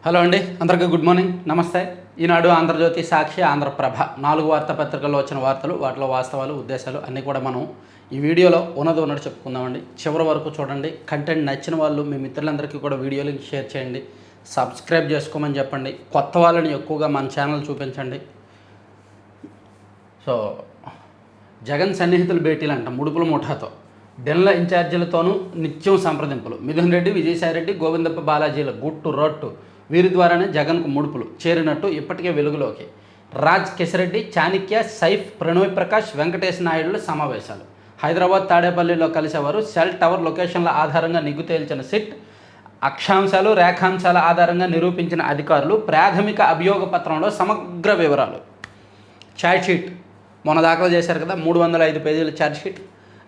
Hello అండి, అందరికీ good morning, నమస్తే. ఈనాడు, ఆంధ్రజ్యోతి, సాక్షి, ఆంధ్రప్రభ 4 వార్తాపత్రికల్లో వచ్చిన వార్తలు, వాటిలో వాస్తవాలు, ఉద్దేశాలు అన్నీ కూడా మనం ఈ వీడియోలో ఉన్నట్టు చెప్పుకుందామండి. చివరి వరకు చూడండి. కంటెంట్ నచ్చిన వాళ్ళు మీ మిత్రులందరికీ కూడా వీడియో లింక్ షేర్ చేయండి, సబ్స్క్రైబ్ చేసుకోమని చెప్పండి. కొత్త వాళ్ళని ఎక్కువగా మన ఛానల్ చూపించండి. సో జగన్ సన్నిహితులు భేటీలు అంట ముడుపుల ముఠాతో డెన్ల ఇన్ఛార్జీలతోనూ నిత్యం సంప్రదింపులు. మిథున్ రెడ్డి, విజయసాయిరెడ్డి, గోవిందప్ప బాలాజీల గుట్టు రొట్టు వీరి ద్వారానే జగన్కు ముడుపులు చేరినట్టు ఇప్పటికే వెలుగులోకి. రాజ్ కిషరెడ్డి, చాణక్య, సైఫ్, ప్రణోయ్ ప్రకాష్, వెంకటేష్ నాయుడుల సమావేశాలు. హైదరాబాద్ తాడేపల్లిలో కలిసేవారు. సెల్ టవర్ లొకేషన్ల ఆధారంగా నిగ్గు తేల్చిన సిట్, అక్షాంశాలు రేఖాంశాల ఆధారంగా నిరూపించిన అధికారులు. ప్రాథమిక అభియోగ పత్రంలో సమగ్ర వివరాలు. ఛార్జ్షీట్ మొన్న దాఖలు చేశారు కదా, 305 పేజీల ఛార్జ్షీట్.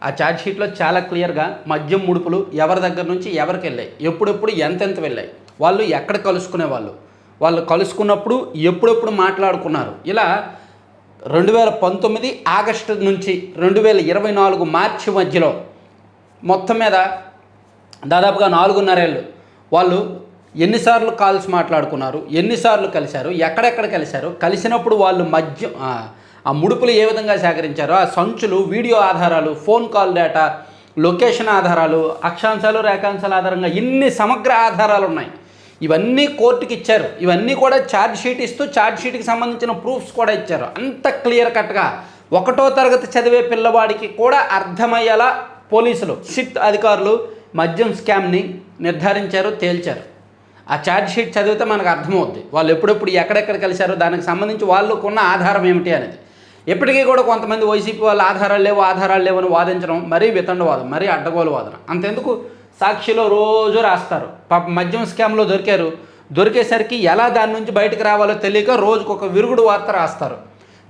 ఆ ఛార్జ్షీట్లో చాలా క్లియర్గా మద్యం ముడుపులు ఎవరి దగ్గర నుంచి ఎవరికి వెళ్ళాయి, ఎప్పుడెప్పుడు ఎంతెంత వెళ్ళాయి, వాళ్ళు ఎక్కడ కలుసుకునేవాళ్ళు, వాళ్ళు కలుసుకున్నప్పుడు ఎప్పుడెప్పుడు మాట్లాడుకున్నారు, ఇలా 2019 ఆగస్టు నుంచి 2024 మార్చి మధ్యలో మొత్తం మీద దాదాపుగా 4.5 ఏళ్ళు వాళ్ళు ఎన్నిసార్లు కాల్స్ మాట్లాడుకున్నారు, ఎన్నిసార్లు కలిశారు, ఎక్కడెక్కడ కలిశారు, కలిసినప్పుడు వాళ్ళు మద్యం ఆ ముడుపులు ఏ విధంగా సేకరించారో, ఆ సంచులు, వీడియో ఆధారాలు, ఫోన్ కాల్ డేటా, లొకేషన్ ఆధారాలు, అక్షాంశాలు రేఖాంశాల ఆధారంగా ఇన్ని సమగ్ర ఆధారాలు ఉన్నాయి. ఇవన్నీ కోర్టుకి ఇచ్చారు. ఇవన్నీ కూడా ఛార్జ్షీట్ ఇస్తూ ఛార్జ్షీట్కి సంబంధించిన ప్రూఫ్స్ కూడా ఇచ్చారు. అంత క్లియర్ కట్గా 1వ తరగతి చదివే పిల్లవాడికి కూడా అర్థమయ్యేలా పోలీసులు, సిట్ అధికారులు మద్యం స్కామ్ని నిర్ధారించారు, తేల్చారు. ఆ ఛార్జ్షీట్ చదివితే మనకు అర్థమవుద్ది వాళ్ళు ఎప్పుడెప్పుడు ఎక్కడెక్కడ కలిశారో, దానికి సంబంధించి వాళ్ళకున్న ఆధారం ఏమిటి అనేది. ఇప్పటికీ కూడా కొంతమంది వైసీపీ వాళ్ళు ఆధారాలు లేవు అని వాదించడం మరీ వితండవాదం, మరీ అడ్డగోలు వాదన. అంతెందుకు, సాక్షిలో రోజు రాస్తారు. పాప మద్యం స్కామ్లో దొరికేసరికి ఎలా దాని నుంచి బయటకు రావాలో తెలియక రోజుకొక విరుగుడు వార్త రాస్తారు.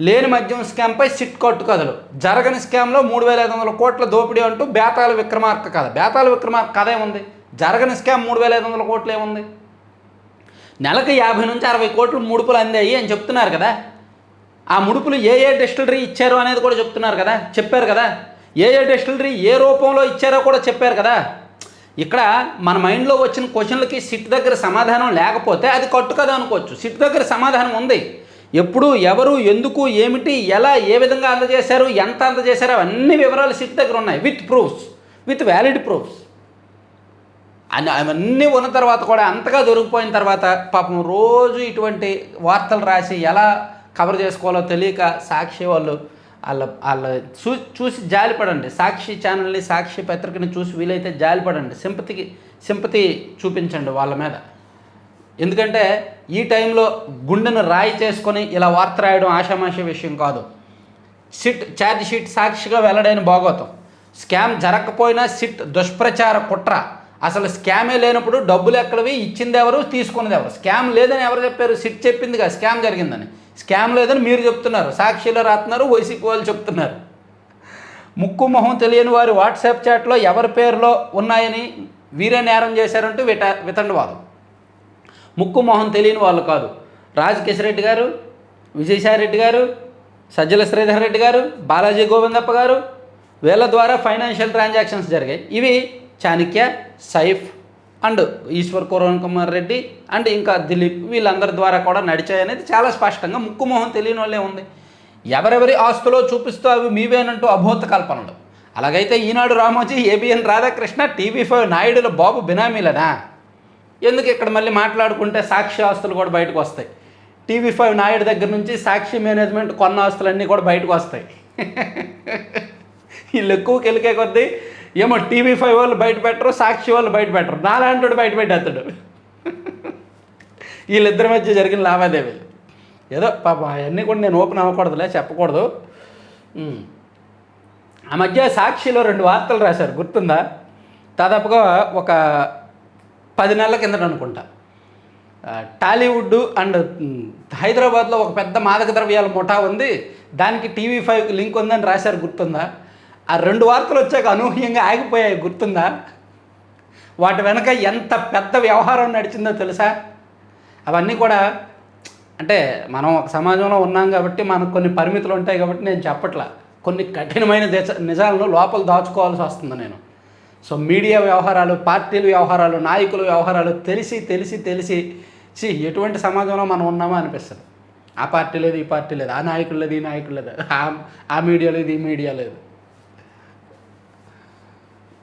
లేని మద్యం స్కామ్పై సిట్ కట్టు కథలు. జరగని స్కామ్లో 3,500 కోట్ల దోపిడీ అంటూ బేతాళ విక్రమార్క కథ. బేతాళ విక్రమార్క కథ ఏముంది? జరగని స్కామ్ 3,500 కోట్లు ఏముంది? నెలకు 50 నుంచి 60 కోట్లు ముడుపులు అందాయి అని చెప్తున్నారు కదా. ఆ ముడుపులు ఏ డిస్టిలరీ ఇచ్చారు అనేది కూడా చెప్పారు కదా. ఏ డిస్టిలరీ ఏ రూపంలో ఇచ్చారో కూడా చెప్పారు కదా. ఇక్కడ మన మైండ్లో వచ్చిన క్వశ్చన్లకి సిట్ దగ్గర సమాధానం లేకపోతే అది కట్టు కదా అనుకోవచ్చు. సిట్ దగ్గర సమాధానం ఉంది. ఎప్పుడు, ఎవరు, ఎందుకు, ఏమిటి, ఎలా, ఏ విధంగా అందజేశారు, ఎంత అందజేశారు, అవన్నీ వివరాలు సిట్ దగ్గర ఉన్నాయి. With proofs, with valid proofs. అవన్నీ ఉన్న తర్వాత కూడా అంతగా దొరికిపోయిన తర్వాత పాపం రోజు ఇటువంటి వార్తలు రాసి ఎలా కవర్ చేసుకోవాలో తెలియక సాక్షి వాళ్ళు వాళ్ళ చూసి జాలిపడండి. సాక్షి ఛానల్ని, సాక్షి పత్రికని చూసి వీలైతే జాలిపడండి, సింపతి చూపించండి వాళ్ళ మీద. ఎందుకంటే ఈ టైంలో గుండెను రాయి చేసుకొని ఇలా వార్త రాయడం ఆషామాషి విషయం కాదు. ఛార్జ్షీట్ సాక్షిగా వెల్లడైన భాగోతం. స్కామ్ జరగకపోయినా సిట్ దుష్ప్రచార కుట్ర. అసలు స్కామే లేనప్పుడు డబ్బులు ఎక్కడవి, ఇచ్చింది ఎవరు, తీసుకున్నది ఎవరు? స్కామ్ లేదని ఎవరు చెప్పారు? సిట్ చెప్పిందిగా స్కామ్ జరిగిందని. స్కామ్ లేదని మీరు చెప్తున్నారు, సాక్షిలో రాస్తున్నారు, వైసీపీ వాళ్ళు చెప్తున్నారు. ముక్కు మొహం తెలియని వారి వాట్సాప్ చాట్లో ఎవరి పేరులో ఉన్నాయని వీరే నేరం చేశారంటూ వితండవాదం. ముక్కు మొహం తెలియని వాళ్ళు కాదు. రాజ్ కిషరెడ్డి గారు, విజయసాయిరెడ్డి గారు, సజ్జల శ్రీధర్ రెడ్డి గారు, బాలాజీ గోవిందప్ప గారు, వీళ్ళ ద్వారా ఫైనాన్షియల్ ట్రాన్సాక్షన్స్ జరిగాయి. ఇవి చాణక్య, సైఫ్ అండ్ ఈశ్వర్ కుమార్ రెడ్డి అండ్ ఇంకా దిలీప్, వీళ్ళందరి ద్వారా కూడా నడిచాయనేది చాలా స్పష్టంగా ముక్కు మొహం తెలియని వాళ్ళే ఉంది. ఎవరెవరి ఆస్తులో చూపిస్తూ అవి మీవేనంటూ అభూత కల్పనలు. అలాగైతే ఈనాడు రామోజీ, ఏబిఎన్ రాధాకృష్ణ, TV5 నాయుడుల బాబు బినామీలనా? ఎందుకు ఇక్కడ మళ్ళీ మాట్లాడుకుంటే సాక్షి ఆస్తులు కూడా బయటకు వస్తాయి. TV5 నాయుడు దగ్గర నుంచి సాక్షి మేనేజ్మెంట్ కొన్న ఆస్తులన్నీ కూడా బయటకు వస్తాయి. వీళ్ళు ఎక్కువ కెలికే కొద్దీ ఏమో TV5 వాళ్ళు బయట పెట్టరు, సాక్షి వాళ్ళు బయట పెట్టరు, నాలాంటి బయట పెట్టేస్తాడు. వీళ్ళిద్దరి మధ్య జరిగిన లావాదేవీలు ఏదో పాప అవన్నీ కూడా నేను ఓపెన్ అవ్వకూడదులే, చెప్పకూడదు. ఆ మధ్య సాక్షిలో 2 వార్తలు రాశారు, గుర్తుందా? దాదాపుగా ఒక 10 నెలల కిందట అనుకుంటా. టాలీవుడ్ అండ్ హైదరాబాద్లో ఒక పెద్ద మాదక ద్రవ్యాల ముఠా ఉంది, దానికి TV5 లింక్ ఉందని రాశారు, గుర్తుందా? ఆ 2 వార్తలు వచ్చాక అనూహ్యంగా ఆగిపోయాయి, గుర్తుందా? వాటి వెనక ఎంత పెద్ద వ్యవహారం నడిచిందో తెలుసా? అవన్నీ కూడా అంటే మనం ఒక సమాజంలో ఉన్నాం కాబట్టి మనకు కొన్ని పరిమితులు ఉంటాయి కాబట్టి నేను చెప్పట్లా. కొన్ని కఠినమైన నిజాలను లోపల దాచుకోవాల్సి వస్తుంది నేను. సో మీడియా వ్యవహారాలు, పార్టీల వ్యవహారాలు, నాయకుల వ్యవహారాలు తెలిసి ఎటువంటి సమాజంలో మనం ఉన్నామో అనిపిస్తుంది. ఆ పార్టీ లేదు, ఈ పార్టీ లేదు, ఆ నాయకులు లేదు, ఈ నాయకులు లేదు, ఆ మీడియా లేదు, ఈ మీడియా లేదు.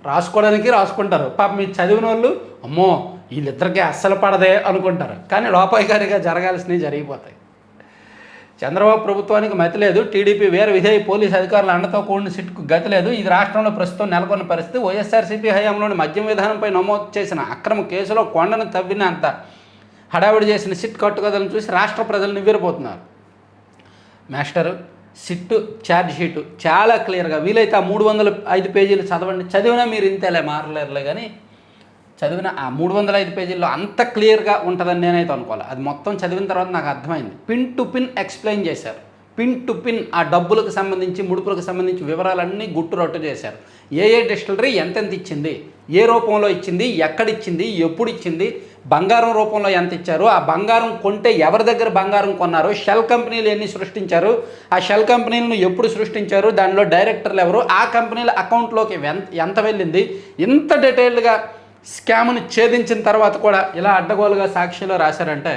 రాసుకోవడానికి రాసుకుంటారు. పాపం మీరు చదివిన వాళ్ళు అమ్మో వీళ్ళిద్దరికీ అస్సలు పడదే అనుకుంటారు. కానీ లోపాయికారిగా జరగాల్సినవి జరిగిపోతాయి. చంద్రబాబు ప్రభుత్వానికి మతి లేదు, టీడీపీ వేరే విధేయ పోలీసు అధికారుల అండతో కూడిన సిట్కు గతి లేదు. ఇది రాష్ట్రంలో ప్రస్తుతం నెలకొన్న పరిస్థితి. వైఎస్ఆర్సీపీ హయాంలోని మద్యం విధానంపై నమోదు చేసిన అక్రమ కేసులో కొండను తవ్వినంత హడావిడి చేసిన సిట్ కట్టుకథలను చూసి రాష్ట్ర ప్రజలు నివ్వెరపోతున్నారు. మాస్టరు సిట్టు ఛార్జ్ షీటు చాలా క్లియర్గా, వీలైతే ఆ 305 పేజీలు చదవండి. చదివినా మీరు ఇంతేలే మారలేరులే, కానీ చదివిన ఆ 305 పేజీల్లో అంత క్లియర్గా ఉంటుందని నేనైతే అనుకోవాలి. అది మొత్తం చదివిన తర్వాత నాకు అర్థమైంది. పిన్ టు పిన్ ఎక్స్ప్లెయిన్ చేశారు. పిన్ టు పిన్ ఆ డబ్బులకు సంబంధించి, ముడుపులకు సంబంధించి వివరాలన్నీ గుట్టు రొట్టు చేశారు. ఏ డిస్టిలరీ ఎంతెంత ఇచ్చింది, ఏ రూపంలో ఇచ్చింది, ఎక్కడిచ్చింది, ఎప్పుడు ఇచ్చింది, బంగారం రూపంలో ఎంత ఇచ్చారు, ఆ బంగారం కొంటే ఎవరి దగ్గర బంగారం కొన్నారు, షెల్ కంపెనీలు ఎన్ని సృష్టించారు, ఆ షెల్ కంపెనీలను ఎప్పుడు సృష్టించారు, దానిలో డైరెక్టర్లు ఎవరు, ఆ కంపెనీల అకౌంట్లోకి ఎంత వెళ్ళింది, ఇంత డీటెయిల్డ్గా స్కామ్ని ఛేదించిన తర్వాత కూడా ఇలా అడ్డగోలుగా సాక్షిలో రాశారంటే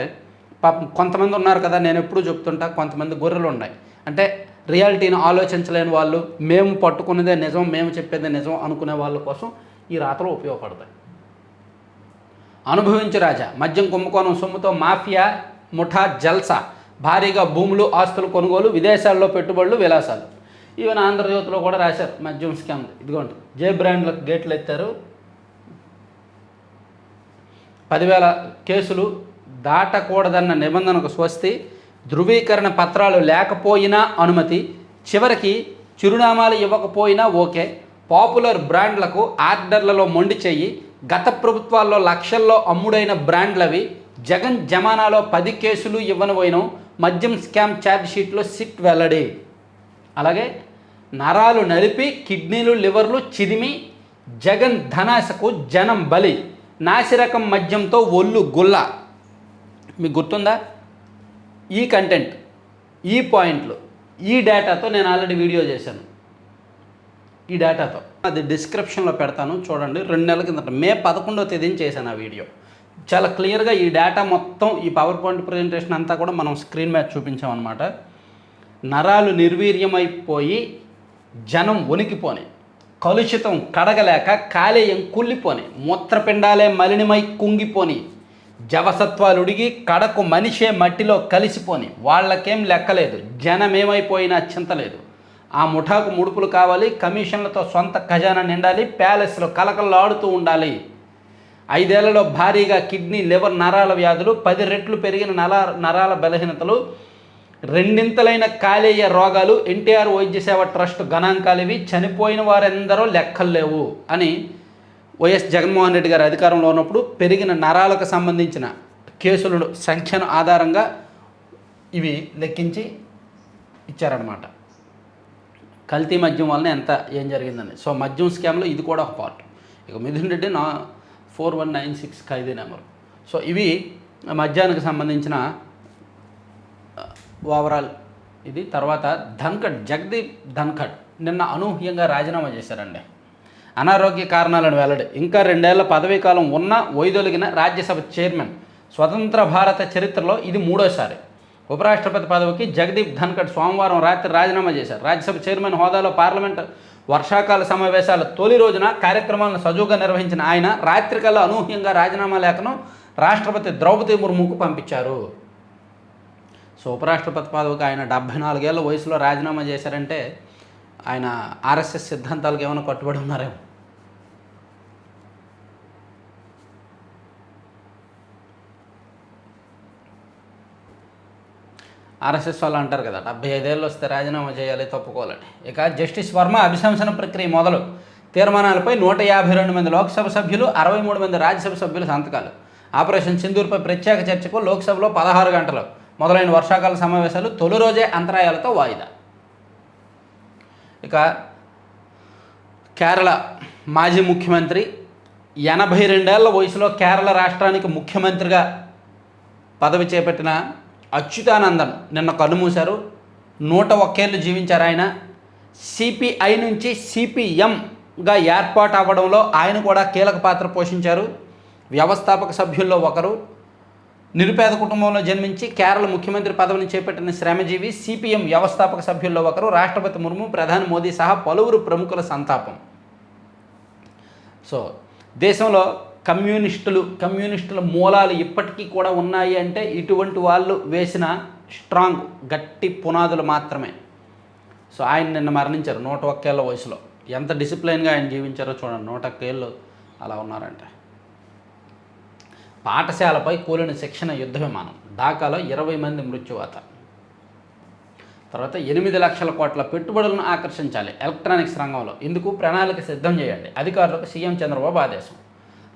పాపం కొంతమంది ఉన్నారు కదా, నేను ఎప్పుడూ చెప్తుంటా, కొంతమంది గొర్రెలు ఉన్నాయి. అంటే రియాలిటీని ఆలోచించలేని వాళ్ళు, మేము పట్టుకున్నదే నిజం, మేము చెప్పేదే నిజం అనుకునే వాళ్ళ కోసం ఈ రాతలు ఉపయోగపడతాయి. అనుభవించు రాజా, మద్యం కుంభకోణం సొమ్ముతో మాఫియా ముఠా జల్సా, భారీగా భూములు ఆస్తులు కొనుగోలు, విదేశాల్లో పెట్టుబడులు విలాసాలు. ఈవెన్ ఆంధ్రజ్యోతిలో కూడా రాశారు మద్యం స్కామ్. ఇదిగోండి, జే బ్రాండ్లకు గేట్లు ఎత్తారు, 10,000 కేసులు దాటకూడదన్న నిబంధనకు స్వస్తి, ధృవీకరణ పత్రాలు లేకపోయినా అనుమతి, చివరికి చిరునామాలు ఇవ్వకపోయినా ఓకే, పాపులర్ బ్రాండ్లకు ఆర్డర్లలో మొండి చెయ్యి, గత ప్రభుత్వాల్లో లక్షల్లో అమ్ముడైన బ్రాండ్లవి, జగన్ జమానాలో 10 కేసులు ఇవ్వనబోయినాం, మద్యం స్కామ్ ఛార్జ్ షీట్లో సిట్ వెల్లడి. అలాగే నరాలు నలిపి కిడ్నీలు లివర్లు చిదిమి జగన్ ధనాశకు జనం బలి, నాసిరకం మద్యంతో ఒళ్ళు గుల్ల. మీకు గుర్తుందా? ఈ కంటెంట్, ఈ పాయింట్లు, ఈ డేటాతో నేను ఆల్రెడీ వీడియో చేశాను. ఈ డేటాతో అది డిస్క్రిప్షన్లో పెడతాను, చూడండి. 2 నెలల కిందట మే 11వ తేదీన చేశాను ఆ వీడియో. చాలా క్లియర్గా ఈ డేటా మొత్తం, ఈ పవర్ పాయింట్ ప్రజెంటేషన్ అంతా కూడా మనం స్క్రీన్ మీద చూపించామన్నమాట. నరాలు నిర్వీర్యమైపోయి జనం వణికిపోని, కలుషితం కడగలేక కాలేయం కుళ్ళిపోని, మూత్రపిండాలే మలినమై కుంగిపోని, జవసత్వాలు ఉడిగి కడకు మనిషే మట్టిలో కలిసిపోని, వాళ్ళకేం లెక్కలేదు, జనమేమైపోయినా చింతలేదు. ఆ ముఠాకు ముడుపులు కావాలి, కమిషన్లతో సొంత ఖజానా నిండాలి, ప్యాలెస్లో కలకలాడుతూ ఉండాలి. 5 ఏళ్లలో భారీగా కిడ్నీ లివర్ నరాల వ్యాధులు, 10 రెట్లు పెరిగిన నరాల బలహీనతలు, 2 కాలేయ రోగాలు, ఎన్టీఆర్ వైద్య సేవ ట్రస్ట్ గణాంకాలు ఇవి, చనిపోయిన వారెందరో లెక్కలు లేవు అని వైఎస్ జగన్మోహన్ రెడ్డి గారు అధికారంలో ఉన్నప్పుడు పెరిగిన నరాలకు సంబంధించిన కేసుల సంఖ్యను ఆధారంగా ఇవి లెక్కించి ఇచ్చారనమాట. కల్తీ మద్యం వలన ఏం జరిగిందని. సో మద్యం స్కామ్లో ఇది కూడా ఒక పార్ట్. ఇక మిథున్ రెడ్డి 4196 ఖైదీ నెంబరు. సో ఇవి మద్యానికి సంబంధించిన ఓవరాల్ ఇది. తర్వాత ధన్ఖడ్, జగదీప్ ధన్ఖడ్ నిన్న అనూహ్యంగా రాజీనామా చేశారండి. అనారోగ్య కారణాలను వెల్లడి. ఇంకా 2 ఏళ్ల పదవీ కాలం ఉన్న వైదొలిగిన రాజ్యసభ చైర్మన్. స్వతంత్ర భారత చరిత్రలో ఇది 3వసారి. ఉపరాష్ట్రపతి పదవికి జగదీప్ ధన్ఖడ్ సోమవారం రాత్రి రాజీనామా చేశారు. రాజ్యసభ చైర్మన్ హోదాలో పార్లమెంట్ వర్షాకాల సమావేశాల తొలి రోజున కార్యక్రమాలను సజావుగా నిర్వహించిన ఆయన రాత్రికల్లా అనూహ్యంగా రాజీనామా లేఖను రాష్ట్రపతి ద్రౌపది ముర్ముకు పంపించారు. సో ఉపరాష్ట్రపతి పదవికి ఆయన 74 ఏళ్ల వయసులో రాజీనామా చేశారంటే ఆయన ఆర్ఎస్ఎస్ సిద్ధాంతాలకు ఏమైనా కట్టుబడి ఉన్నారేమో. ఆర్ఎస్ఎస్ వాళ్ళు అంటారు కదా, 75 ఏళ్ళు వస్తే రాజీనామా చేయాలి, తప్పుకోవాలని. ఇక జస్టిస్ వర్మ అభిశంసన ప్రక్రియ మొదలు. తీర్మానాలపై 152 మంది లోక్సభ సభ్యులు, 63 మంది రాజ్యసభ సభ్యుల సంతకాలు. ఆపరేషన్ సింధూర్పై ప్రత్యేక చర్చకు లోక్సభలో 16 గంటలు. మొదలైన వర్షాకాల సమావేశాలు తొలి రోజే అంతరాయాలతో వాయిదా. ఇక కేరళ మాజీ ముఖ్యమంత్రి 82 ఏళ్ల వయసులో కేరళ రాష్ట్రానికి ముఖ్యమంత్రిగా పదవి చేపట్టిన అచ్యుతానందన్ నిన్న కన్నుమూశారు. 101 ఏళ్ళు జీవించారు ఆయన. సిపిఐ నుంచి సిపిఎంగా ఏర్పాటు అవ్వడంలో ఆయన కూడా కీలక పాత్ర పోషించారు. వ్యవస్థాపక సభ్యుల్లో ఒకరు. నిరుపేద కుటుంబంలో జన్మించి కేరళ ముఖ్యమంత్రి పదవిని చేపట్టిన శ్రమజీవి, సిపిఎం వ్యవస్థాపక సభ్యుల్లో ఒకరు. రాష్ట్రపతి ముర్ము, ప్రధాని మోదీ సహా పలువురు ప్రముఖుల సంతాపం. సో దేశంలో కమ్యూనిస్టుల మూలాలు ఇప్పటికీ కూడా ఉన్నాయి అంటే ఇటువంటి వాళ్ళు వేసిన స్ట్రాంగ్ గట్టి పునాదులు మాత్రమే. సో ఆయన నిన్న మరణించారు 101 ఏళ్ల వయసులో. ఎంత డిసిప్లైన్గా ఆయన జీవించారో చూడండి. 101 ఏళ్ళు అలా ఉన్నారంటే. పాఠశాలపై కూలిన శిక్షణ యుద్ధ విమానం. ఢాకాలో 20 మంది మృత్యువాత. తర్వాత 8 లక్షల కోట్ల పెట్టుబడులను ఆకర్షించాలి ఎలక్ట్రానిక్స్ రంగంలో. ఇందుకు ప్రణాళిక సిద్ధం చేయండి అధికారులకు సీఎం చంద్రబాబు ఆదేశం.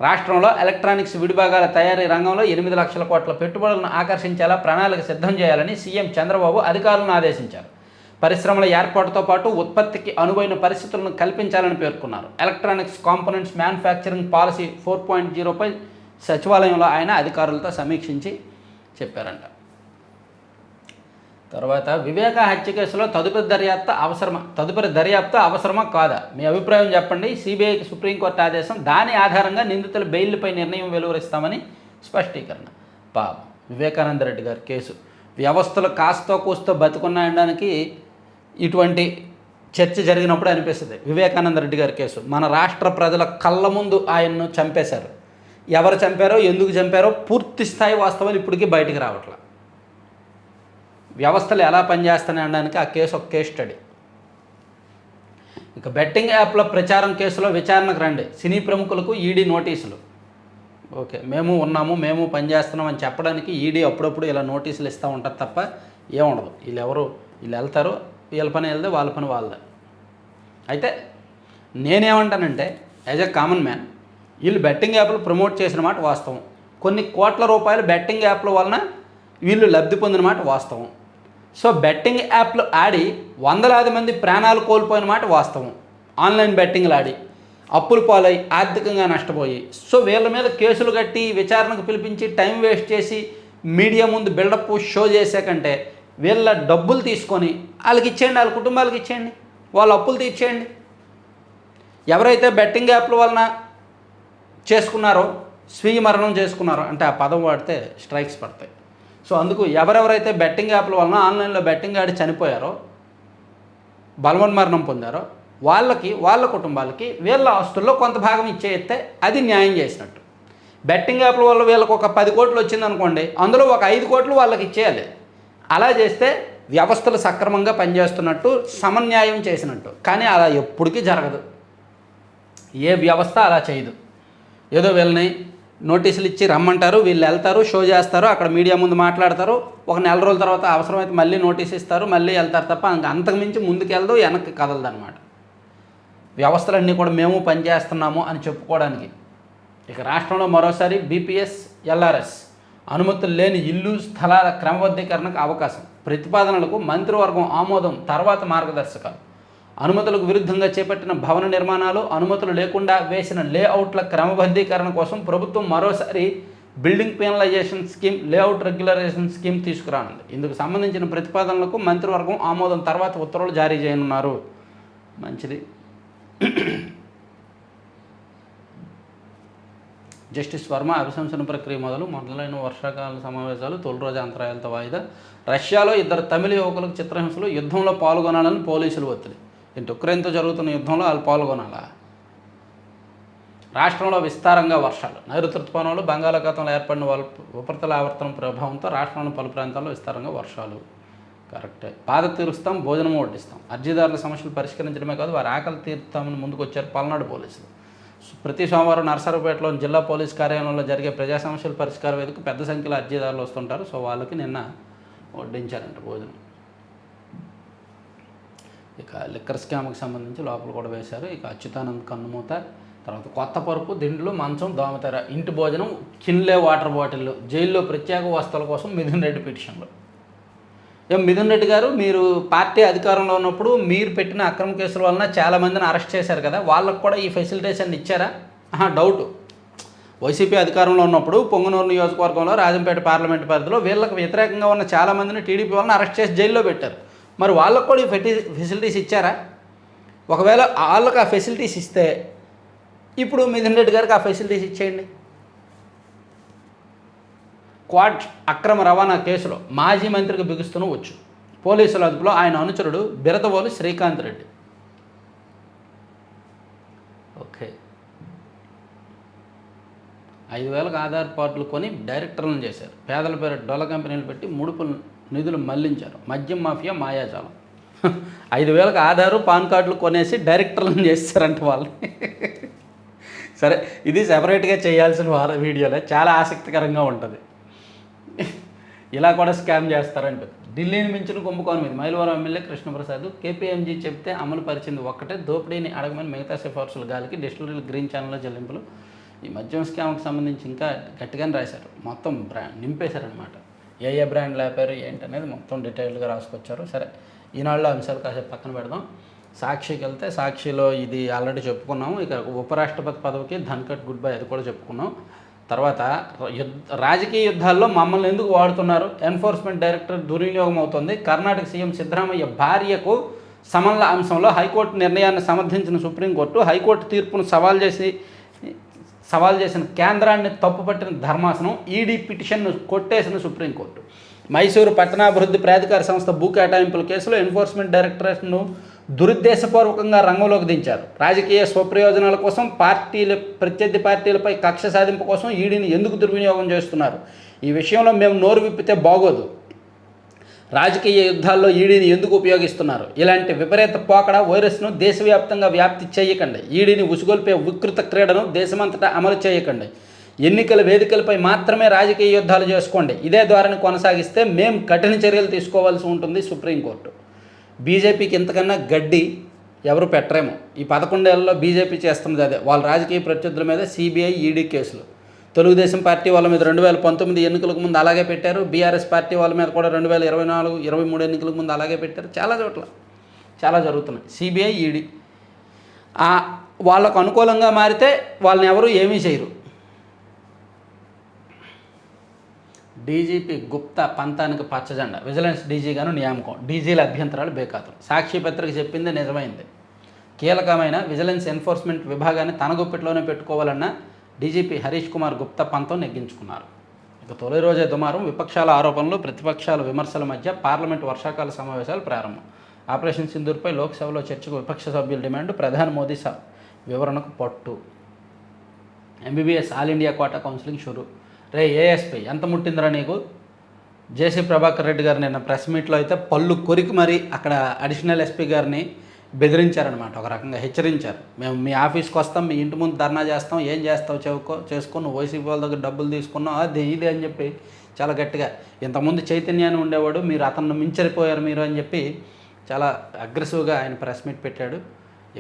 రాష్ట్రంలో ఎలక్ట్రానిక్స్ విడిభాగాల తయారీ రంగంలో 8 లక్షల కోట్ల పెట్టుబడులను ఆకర్షించేలా ప్రణాళిక సిద్ధం చేయాలని సీఎం చంద్రబాబు అధికారులను ఆదేశించారు. పరిశ్రమల ఏర్పాటుతో పాటు ఉత్పత్తికి అనువైన పరిస్థితులను కల్పించాలని పేర్కొన్నారు. ఎలక్ట్రానిక్స్ కాంపోనెంట్స్ మ్యానుఫ్యాక్చరింగ్ పాలసీ 4.0పై సచివాలయంలో ఆయన అధికారులతో సమీక్షించి చెప్పారంట. తర్వాత వివేక హత్య కేసులో తదుపరి దర్యాప్తు అవసరమా కాదా? మీ అభిప్రాయం చెప్పండి. సిబిఐకి సుప్రీంకోర్టు ఆదేశం. దాని ఆధారంగా నిందితుల బెయిల్పై నిర్ణయం వెలువరిస్తామని స్పష్టీకరణ. వివేకానంద రెడ్డి గారి కేసు వ్యవస్థలు కాస్తో కూస్తో బతుకున్నాయడానికి ఇటువంటి చర్చ జరిగినప్పుడు అనిపిస్తుంది. వివేకానంద రెడ్డి గారి కేసు మన రాష్ట్ర ప్రజల కళ్ళ ముందు ఆయన్ను చంపేశారు. ఎవరు చంపారో, ఎందుకు చంపారో పూర్తి స్థాయి వాస్తవాలు ఇప్పటికీ బయటికి రావట్లేదు. వ్యవస్థలు ఎలా పనిచేస్తాయి అనడానికి ఆ కేసు ఒక కేస్ స్టడీ. ఇక బెట్టింగ్ యాప్ల ప్రచారం కేసులో విచారణకు రండి. సినీ ప్రముఖులకు ఈడీ నోటీసులు. ఓకే, మేము ఉన్నాము, మేము పనిచేస్తున్నాం అని చెప్పడానికి ఈడీ అప్పుడప్పుడు ఇలా నోటీసులు ఇస్తూ ఉంటారు తప్ప ఏముండదు. వీళ్ళు వెళ్తారు, వీళ్ళ పని వెళ్తే వాళ్ళ పని వాళ్ళదే. అయితే నేనేమంటానంటే యాజ్ ఎ కామన్ మ్యాన్, వీళ్ళు బెట్టింగ్ యాప్లు ప్రమోట్ చేసిన మాట వాస్తవం. కొన్ని కోట్ల రూపాయలు బెట్టింగ్ యాప్ల వలన వీళ్ళు లబ్ధి పొందిన మాట వాస్తవం. సో బెట్టింగ్ యాప్లు ఆడి వందలాది మంది ప్రాణాలు కోల్పోయిన మాట వాస్తవం. ఆన్లైన్ బెట్టింగ్లు ఆడి అప్పులు పాలై ఆర్థికంగా నష్టపోయి. సో వీళ్ళ మీద కేసులు కట్టి విచారణకు పిలిపించి టైం వేస్ట్ చేసి మీడియా ముందు బిల్డప్ షో చేసే కంటే వీళ్ళ డబ్బులు తీసుకొని వాళ్ళకి ఇచ్చేయండి, వాళ్ళ కుటుంబాలకు ఇచ్చేయండి, వాళ్ళ అప్పులు తీర్చేయండి. ఎవరైతే బెట్టింగ్ యాప్ల వలన చేసుకున్నారో, స్వీయ మరణం చేసుకున్నారో, అంటే ఆ పదం వాడితే స్ట్రైక్స్ పడతాయి. సో అందుకు ఎవరెవరైతే బెట్టింగ్ యాప్ల వలన ఆన్లైన్లో బెట్టింగ్ ఆడి చనిపోయారో, బలవన్మరణం పొందారో వాళ్ళకి, వాళ్ళ కుటుంబాలకి వీళ్ళ ఆస్తుల్లో కొంత భాగం ఇచ్చేస్తే అది న్యాయం చేసినట్టు. బెట్టింగ్ యాప్ల వల్ల వీళ్ళకి ఒక 10 కోట్లు వచ్చిందనుకోండి, అందులో ఒక 5 కోట్లు వాళ్ళకి ఇచ్చేయాలి. అలా చేస్తే వ్యవస్థలు సక్రమంగా పనిచేస్తున్నట్టు, సమన్యాయం చేసినట్టు. కానీ అలా ఎప్పటికీ జరగదు. ఏ వ్యవస్థ అలా చేయదు. ఏదో వీళ్ళని నోటీసులు ఇచ్చి రమ్మంటారు, వీళ్ళు వెళ్తారు, షో చేస్తారు, అక్కడ మీడియా ముందు మాట్లాడతారు, ఒక నెల రోజుల తర్వాత అవసరమైతే మళ్ళీ నోటీస్ ఇస్తారు, మళ్ళీ వెళ్తారు తప్ప అంతకుమించి ముందుకెళ్దు, వెనక్కి కదలదు అనమాట. వ్యవస్థలన్నీ కూడా మేము పనిచేస్తున్నాము అని చెప్పుకోవడానికి. ఇక రాష్ట్రంలో మరోసారి బీపీఎస్, ఎల్ఆర్ఎస్ అనుమతులు లేని ఇల్లు స్థలాల క్రమబద్ధీకరణకు అవకాశం. ప్రతిపాదనలకు మంత్రివర్గం ఆమోదం, తర్వాత మార్గదర్శకాలు. అనుమతులకు విరుద్ధంగా చేపట్టిన భవన నిర్మాణాలు, అనుమతులు లేకుండా వేసిన లేఅవుట్ల క్రమబద్ధీకరణ కోసం ప్రభుత్వం మరోసారి building penalisation scheme, layout regularisation scheme తీసుకురానుంది. ఇందుకు సంబంధించిన ప్రతిపాదనలకు మంత్రివర్గం ఆమోదం తర్వాత ఉత్తర్వులు జారీ చేయనున్నారు. మంచిది. జస్టిస్ వర్మ అభిశంసన ప్రక్రియ మొదలైన వర్షాకాల సమావేశాలు తొలి రోజు అంతరాయాలతో వాయిదా. రష్యాలో 2 తమిళ యువకులకు చిత్రహింసలు, యుద్ధంలో పాల్గొనాలని పోలీసులు ఒత్తిడి. ఉక్రెయిన్తో జరుగుతున్న యుద్ధంలో వాళ్ళు పాల్గొనాలా? రాష్ట్రంలో విస్తారంగా వర్షాలు. నైరుతి ఋతుపవనాలు బంగాళాఖాతంలో ఏర్పడిన ఉపరితల ఆవర్తనం ప్రభావంతో రాష్ట్రంలోని పలు ప్రాంతాల్లో విస్తారంగా వర్షాలు. కరెక్టే. బాధ తీరుస్తాం, భోజనము వడ్డిస్తాం. అర్జీదారుల సమస్యలు పరిష్కరించడమే కాదు, వారి ఆకలి తీరుస్తామని ముందుకు వచ్చారు పల్నాడు పోలీసులు. ప్రతి సోమవారం నర్సరావుపేటలోని జిల్లా పోలీస్ కార్యాలయంలో జరిగే ప్రజా సమస్యల పరిష్కార వేదిక పెద్ద సంఖ్యలో అర్జీదారులు వస్తుంటారు. సో వాళ్ళకి నిన్న వడ్డించారంట భోజనం. ఇక లిక్కర్ స్కామ్కి సంబంధించి లోపల కూడా వేశారు. ఇక అచ్యుతానంద్ కన్నుమూత, తర్వాత కొత్త పరుపు, దిండ్లు, మంచం, దోమతెర, ఇంటి భోజనం, కిన్లే వాటర్ బాటిళ్ళు, జైల్లో ప్రత్యేక వస్తువుల కోసం మిథున్ రెడ్డి పిటిషన్లు. మిథున్ రెడ్డి గారు, మీరు పార్టీ అధికారంలో ఉన్నప్పుడు మీరు పెట్టిన అక్రమ కేసుల వలన చాలామందిని అరెస్ట్ చేశారు కదా, వాళ్ళకు కూడా ఈ ఫెసిలిటేషన్ ఇచ్చారా? డౌటు. వైసీపీ అధికారంలో ఉన్నప్పుడు పొంగనూరు నియోజకవర్గంలో రాజంపేట పార్లమెంటు పరిధిలో వీళ్ళకి వ్యతిరేకంగా ఉన్న చాలామందిని టీడీపీ వాళ్ళని అరెస్ట్ చేసి జైల్లో పెట్టారు. మరి వాళ్ళకు కూడా ఈ ఫెసిలిటీస్ ఇచ్చారా? ఒకవేళ వాళ్ళకి ఆ ఫెసిలిటీస్ ఇస్తే ఇప్పుడు మిథున్ రెడ్డి గారికి ఆ ఫెసిలిటీస్ ఇచ్చేయండి. క్వాడ్ అక్రమ రవాణా కేసులో మాజీ మంత్రికి బిగుస్తూనే వచ్చు. పోలీసుల అదుపులో ఆయన అనుచరుడు బిరదవోలు శ్రీకాంత్ రెడ్డి. ఓకే, 5,000కు ఆధార్ కార్డులు కొని డైరెక్టర్లను చేశారు. పేదల పేరు డొల్ల కంపెనీలు పెట్టి ముడుపుల నిధులు మళ్లించారు. మద్యం మాఫియా మాయాజాలం. 5,000కు ఆధారు పాన్ కార్డులు కొనేసి డైరెక్టర్లను చేస్తారంట వాళ్ళని. సరే, ఇది సెపరేట్గా చేయాల్సిన వీడియోలే, చాలా ఆసక్తికరంగా ఉంటుంది. ఇలా కూడా స్కామ్ చేస్తారంట. ఢిల్లీని మించిన కుంభకోణం ఇది. మైలవరం ఎమ్మెల్యే కృష్ణప్రసాద్ కేపీఎంజీ చెప్తే అమలు పరిచింది ఒక్కటే, దోపిడీని అడగమని మిగతా సిఫార్సులు గాలికి. డిస్టిలరీలు గ్రీన్ ఛానల్లో చెల్లింపులు. ఈ మద్యం స్కామ్కి సంబంధించి ఇంకా గట్టిగానే రాశారు. మొత్తం నింపేశారనమాట. ఏ బ్రాండ్ లేపారు ఏంటనేది మొత్తం డీటెయిల్గా రాసుకొచ్చారు. సరే, ఈనాడులో అంశాలు కాసేపు పక్కన పెడదాం. సాక్షికి వెళ్తే సాక్షిలో ఇది ఆల్రెడీ చెప్పుకున్నాము. ఇక ఉపరాష్ట్రపతి పదవికి ధన్కట్ గుడ్ బై, అది కూడా చెప్పుకున్నాం. తర్వాత రాజకీయ యుద్ధాల్లో మమ్మల్ని ఎందుకు వాడుతున్నారు, ఎన్ఫోర్స్మెంట్ డైరెక్టర్ దుర్వినియోగం అవుతుంది. కర్ణాటక సీఎం సిద్ధరామయ్య భార్యకు సమన్ల అంశంలో హైకోర్టు నిర్ణయాన్ని సమర్థించిన సుప్రీంకోర్టు, హైకోర్టు తీర్పును సవాల్ చేసిన కేంద్రాన్ని తప్పుపట్టిన ధర్మాసనం, ఈడీ పిటిషన్ను కొట్టేసిన సుప్రీంకోర్టు. మైసూరు పట్టణాభివృద్ధి ప్రాధికార సంస్థ భూ కేటాయింపుల కేసులో ఎన్ఫోర్స్మెంట్ డైరెక్టరేట్ను దురుద్దేశపూర్వకంగా రంగంలోకి దించారు. రాజకీయ స్వప్రయోజనాల కోసం ప్రత్యర్థి పార్టీలపై కక్ష సాధింపు కోసం ఈడీని ఎందుకు దుర్వినియోగం చేస్తున్నారు, ఈ విషయంలో మేము నోరు విప్పితే బాగోదు. రాజకీయ యుద్ధాల్లో ఈడీని ఎందుకు ఉపయోగిస్తున్నారు, ఇలాంటి విపరీత పోకడ వైరస్ను దేశవ్యాప్తంగా వ్యాప్తి చేయకండి. ఈడీని ఉసుగొల్పే వికృత క్రీడను దేశమంతటా అమలు చేయకండి. ఎన్నికల వేదికలపై మాత్రమే రాజకీయ యుద్ధాలు చేసుకోండి. ఇదే ద్వారాని కొనసాగిస్తే మేము కఠిన చర్యలు తీసుకోవాల్సి ఉంటుంది సుప్రీంకోర్టు. బీజేపీకి ఇంతకన్నా గడ్డి ఎవరు పెట్టరేమో. ఈ 11 ఏళ్లలో బీజేపీ చేస్తున్నది అదే. వాళ్ళ రాజకీయ ప్రత్యర్థుల మీద సిబిఐ, ఈడీ కేసులు. తెలుగుదేశం పార్టీ వాళ్ళ మీద 2019 ఎన్నికలకు ముందు అలాగే పెట్టారు. బీఆర్ఎస్ పార్టీ వాళ్ళ మీద కూడా 2024, 23 ఎన్నికలకు ముందు అలాగే పెట్టారు. చాలా చోట్ల చాలా జరుగుతున్నాయి. సిబిఐ, ఈడీ వాళ్ళకు అనుకూలంగా మారితే వాళ్ళని ఎవరు ఏమీ చేయరు. డీజీపీ గుప్తా పంతానికి పచ్చజెండా, విజిలెన్స్ డీజీగాను నియామకం. డీజీల అభ్యంతరాలు బేఖాతరు. సాక్షి పత్రిక చెప్పింది నిజమైంది. కీలకమైన విజిలెన్స్ ఎన్ఫోర్స్మెంట్ విభాగాన్ని తన గుప్పిట్లోనే పెట్టుకోవాలన్న డీజీపీ హరీష్ కుమార్ గుప్తా పంతం నెగ్గించుకున్నారు. ఇక తొలి రోజే దుమారం. విపక్షాల ఆరోపణలు, ప్రతిపక్షాల విమర్శల మధ్య పార్లమెంటు వర్షాకాల సమావేశాలు ప్రారంభం. ఆపరేషన్ సింధూర్పై లోక్సభలో చర్చకు విపక్ష సభ్యుల డిమాండ్, ప్రధాని మోదీ వివరణకు పట్టు. MBBS all India quota counselling షురు. రే ఏఎస్పీ ఎంత ముట్టిందిరా నీకు? జేసీ ప్రభాకర్ రెడ్డి గారు నిన్న ప్రెస్ మీట్లో అయితే పళ్ళు కొరికి మరీ అక్కడ అడిషనల్ ఎస్పీ గారిని బెదిరించారనమాట. ఒక రకంగా హెచ్చరించారు. మేము మీ ఆఫీస్కి వస్తాం, మీ ఇంటి ముందు ధర్నా చేస్తాం, ఏం చేస్తావు చేసుకుని వైసీపీ వాళ్ళ దగ్గర డబ్బులు తీసుకున్నాం, అది ఇది అని చెప్పి చాలా గట్టిగా. ఇంతకుముందు చైతన్యాన్ని ఉండేవాడు, మీరు అతన్ని మించరిపోయారు మీరు అని చెప్పి చాలా అగ్రెసివ్గా ఆయన ప్రెస్ మీట్ పెట్టాడు.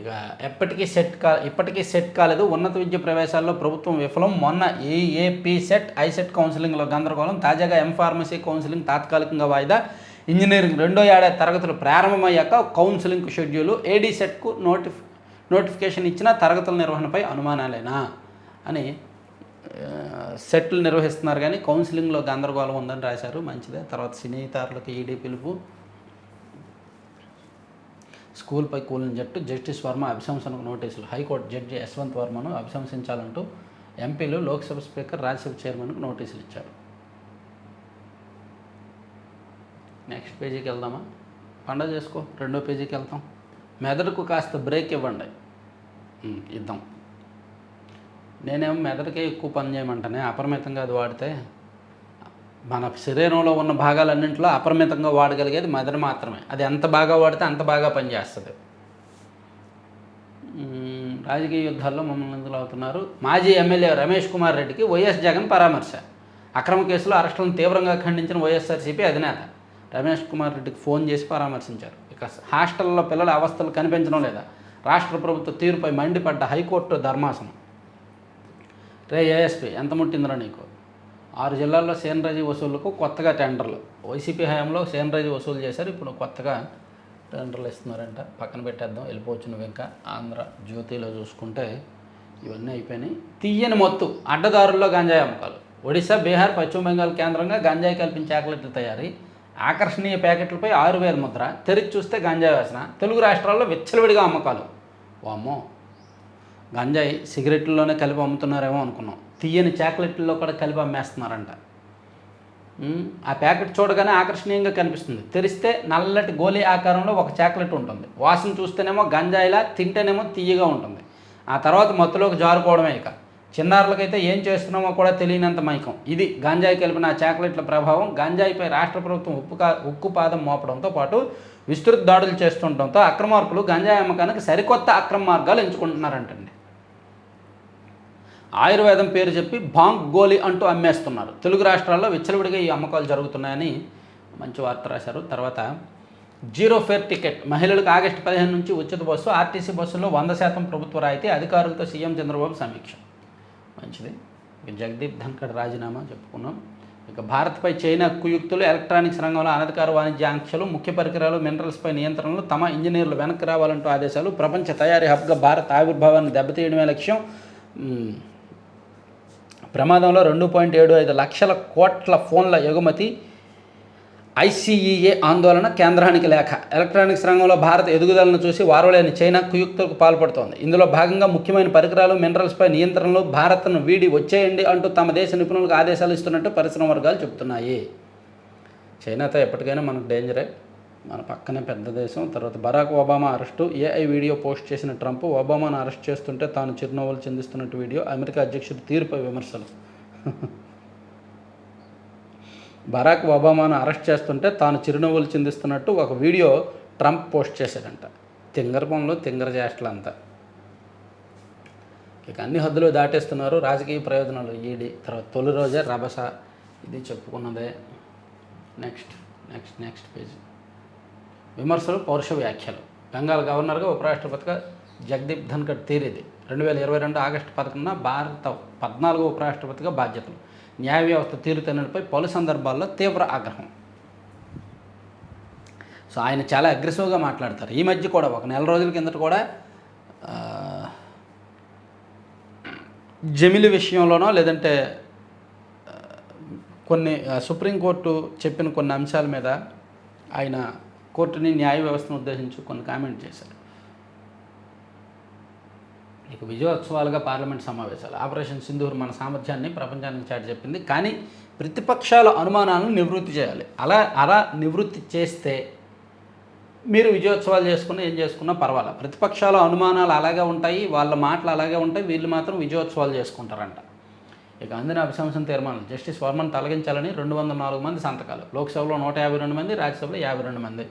ఇక ఇప్పటికీ సెట్ కాలేదు. ఉన్నత విద్య ప్రవేశాల్లో ప్రభుత్వం విఫలం. మొన్న ఏఏపీ సెట్, ఐసెట్ కౌన్సిలింగ్లో గందరగోళం. తాజాగా ఎంఫార్మసీ కౌన్సిలింగ్ తాత్కాలికంగా వాయిదా. ఇంజనీరింగ్ 2వ ఏడాది తరగతులు ప్రారంభమయ్యాక కౌన్సిలింగ్కు షెడ్యూలు. ఏడీ సెట్కు నోటిఫికేషన్ ఇచ్చిన తరగతుల నిర్వహణపై అనుమానాలేనా అని సెట్లు నిర్వహిస్తున్నారు కానీ కౌన్సిలింగ్లో గందరగోళం ఉందని రాశారు. మంచిదే. తర్వాత సినీతారులకు ఈడీ పిలుపు. స్కూల్పై కూలిన జట్టు, జస్టిస్ వర్మ అభిశంసనకు నోటీసులు. హైకోర్టు జడ్జి యశ్వంత్ వర్మను అభిశంసించాలంటూ ఎంపీలు, లోక్సభ స్పీకర్, రాజ్యసభ చైర్మన్కు నోటీసులు ఇచ్చారు. నెక్స్ట్ పేజీకి వెళ్దామా? పండగ చేసుకో. 2వ పేజీకి వెళ్తాం. మెదడుకు కాస్త బ్రేక్ ఇవ్వండి. ఇద్దాం. నేనేమో మెదడుకే ఎక్కువ పని చేయమంటానే. అపరిమితంగా అది వాడితే మన శరీరంలో ఉన్న భాగాలన్నింటిలో అపరిమితంగా వాడగలిగేది మెదడు మాత్రమే. అది ఎంత బాగా వాడితే అంత బాగా పనిచేస్తుంది. రాజకీయ యుద్ధాల్లో మమ్మల్ని ఎందుకు అవుతున్నారు. మాజీ ఎమ్మెల్యే రమేష్ కుమార్ రెడ్డికి వైఎస్ జగన్ పరామర్శ. అక్రమ కేసులో అరెస్టులను తీవ్రంగా ఖండించిన వైఎస్ఆర్సీపీ అధినేత రమేష్ కుమార్ రెడ్డికి ఫోన్ చేసి పరామర్శించారు. ఇక హాస్టల్లో పిల్లల అవస్థలు కనిపించడం లేదా, రాష్ట్ర ప్రభుత్వ తీరుపై మండిపడ్డ హైకోర్టు ధర్మాసనం. రే ఏఎస్పీ ఎంత ముట్టిందిరా నీకు? 6 జిల్లాల్లో సేనరాజీ వసూళ్లకు కొత్తగా టెండర్లు. వైసీపీ హయాంలో సేనరాజీ వసూలు చేశారు, ఇప్పుడు కొత్తగా టెండర్లు ఇస్తున్నారంట. పక్కన పెట్టేద్దాం, వెళ్ళిపోవచ్చు నువ్వు. ఇంకా ఆంధ్ర జ్యోతిలో చూసుకుంటే ఇవన్నీ అయిపోయినాయి. తీయని మొత్తు అడ్డదారుల్లో గంజాయి అమ్మకాలు. ఒడిశా, బీహార్, పశ్చిమ బెంగాల్ కేంద్రంగా గంజాయి కల్పించే చాక్లెట్ల తయారీ. ఆకర్షణీయ ప్యాకెట్లపై 6,000 ముద్ర. తెరిచి చూస్తే గంజాయి వాసన. తెలుగు రాష్ట్రాల్లో విచ్చలవిడిగా అమ్మకాలు. వామ్మో, గంజాయి సిగరెట్లలోనే కలిపి అమ్ముతున్నారేమో అనుకున్నాం. తీయని చాక్లెట్లలో కూడా కలిపి అమ్మేస్తున్నారంట. ఆ ప్యాకెట్ చూడగానే ఆకర్షణీయంగా కనిపిస్తుంది. తెరిస్తే నల్లటి గోళీ ఆకారంలో ఒక చాక్లెట్ ఉంటుంది. వాసన చూస్తేనేమో గంజాయిలా, తింటేనేమో తీయగా ఉంటుంది. ఆ తర్వాత మత్తులోకి జారుకోవడమే. ఇక చిన్నారులకైతే ఏం చేస్తున్నామో కూడా తెలియనంత మైకం. ఇది గాంజాయి కలిపిన ఆ చాక్లెట్ల ప్రభావం. గాంజాయిపై రాష్ట్ర ప్రభుత్వం ఉక్కుపాదం మోపడంతో పాటు విస్తృత దాడులు చేస్తుండటంతో అక్రమార్కులు గంజాయి అమ్మకానికి సరికొత్త అక్రమ మార్గాలు ఎంచుకుంటున్నారంటండి. ఆయుర్వేదం పేరు చెప్పి బాంగ్ గోలీ అంటూ అమ్మేస్తున్నారు. తెలుగు రాష్ట్రాల్లో విచ్చలవిడిగా ఈ అమ్మకాలు జరుగుతున్నాయని మంచి వార్త రాశారు. తర్వాత జీరో ఫేర్ టికెట్ మహిళలకు ఆగస్టు 15 నుంచి ఉచిత బస్సు. ఆర్టీసీ బస్సుల్లో 100% ప్రభుత్వ రాయితీ. అధికారులతో సీఎం చంద్రబాబు సమీక్ష. మంచిది. ఇక జగదీప్ ధన్కడ్ రాజీనామా చెప్పుకున్నాం. ఇక భారత్పై చైనా కుయుక్తులు, ఎలక్ట్రానిక్స్ రంగంలో అనధికార వాణిజ్య ఆంక్షలు, ముఖ్య పరికరాలు, మినరల్స్పై నియంత్రణలు, తమ ఇంజనీర్లు వెనక్కి రావాలంటూ ఆదేశాలు. ప్రపంచ తయారీ హబ్గా భారత్ ఆవిర్భావాన్ని దెబ్బతీయడమే లక్ష్యం. ప్రమాదంలో 2.75 లక్షల కోట్ల ఫోన్ల ఎగుమతి. ఐసీఈఏ ఆందోళన, కేంద్రానికి లేఖ. ఎలక్ట్రానిక్స్ రంగంలో భారత్ ఎదుగుదలను చూసి వారలేని చైనా కుయుక్తులకు పాల్పడుతోంది. ఇందులో భాగంగా ముఖ్యమైన పరికరాలు, మినరల్స్పై నియంత్రణలు, భారత్ను వీడి వచ్చేయండి అంటూ తమ దేశ నిపుణులకు ఆదేశాలు ఇస్తున్నట్టు పరిశ్రమ వర్గాలు చెబుతున్నాయి. చైనాతో ఎప్పటికైనా మనకు డేంజరే. మన పక్కనే పెద్ద దేశం. తర్వాత Barack Obama arrest. AI video post చేసిన ట్రంప్ ఒబామాను అరెస్ట్ చేస్తుంటే తాను చిరునవ్వులు చిందిస్తున్నట్టు వీడియో. అమెరికా అధ్యక్షుడు తీరుపై విమర్శలు. బరాక్ ఒబామాను అరెస్ట్ చేస్తుంటే తాను చిరునవ్వులు చిందిస్తున్నట్టు ఒక వీడియో ట్రంప్ పోస్ట్ చేశాడంట. తింగర పనులు, తింగర చేష్టలు అంతా. ఇక అన్ని హద్దులు దాటేస్తున్నారు. రాజకీయ ప్రయోజనాలు ఈడీ. తర్వాత తొలి రోజే రభస. ఇది చెప్పుకున్నదే. Next page. విమర్శలు, పౌరుష వ్యాఖ్యలు. బెంగాల్ గవర్నర్గా ఉపరాష్ట్రపతిగా జగదీప్ ధన్కడ్ తీరేది. 2022 ఆగస్టు 11న భారత 14వ ఉపరాష్ట్రపతిగా బాధ్యతలు. న్యాయ వ్యవస్థ తీరుతెన్నులపై పలు సందర్భాల్లో తీవ్ర ఆగ్రహం. సో ఆయన చాలా అగ్రెసివ్గా మాట్లాడతారు. ఈ మధ్య కూడా ఒక నెల రోజుల కిందట కూడా జమిలి విషయంలోనో లేదంటే కొన్ని సుప్రీంకోర్టు చెప్పిన కొన్ని అంశాల మీద ఆయన కోర్టుని, న్యాయ వ్యవస్థను ఉద్దేశించి కొన్ని కామెంట్ చేశారు. ఇక విజయోత్సవాలుగా పార్లమెంట్ సమావేశాలు. ఆపరేషన్ సింధూర్ మన సామర్థ్యాన్ని ప్రపంచానికి చాటి చెప్పింది. కానీ ప్రతిపక్షాల అనుమానాలను నివృత్తి చేయాలి. అలా నివృత్తి చేస్తే మీరు విజయోత్సవాలు చేసుకున్నా ఏం చేసుకున్నా పర్వాలేదు. ప్రతిపక్షాల అనుమానాలు అలాగే ఉంటాయి, వాళ్ళ మాటలు అలాగే ఉంటాయి, వీళ్ళు మాత్రం విజయోత్సవాలు చేసుకుంటారంట. ఇక అందిన అభిశంసన తీర్మానం. జస్టిస్ వర్మను తొలగించాలని 204 మంది సంతకాలు. లోక్సభలో 152 మంది, రాజ్యసభలో 52 మంది.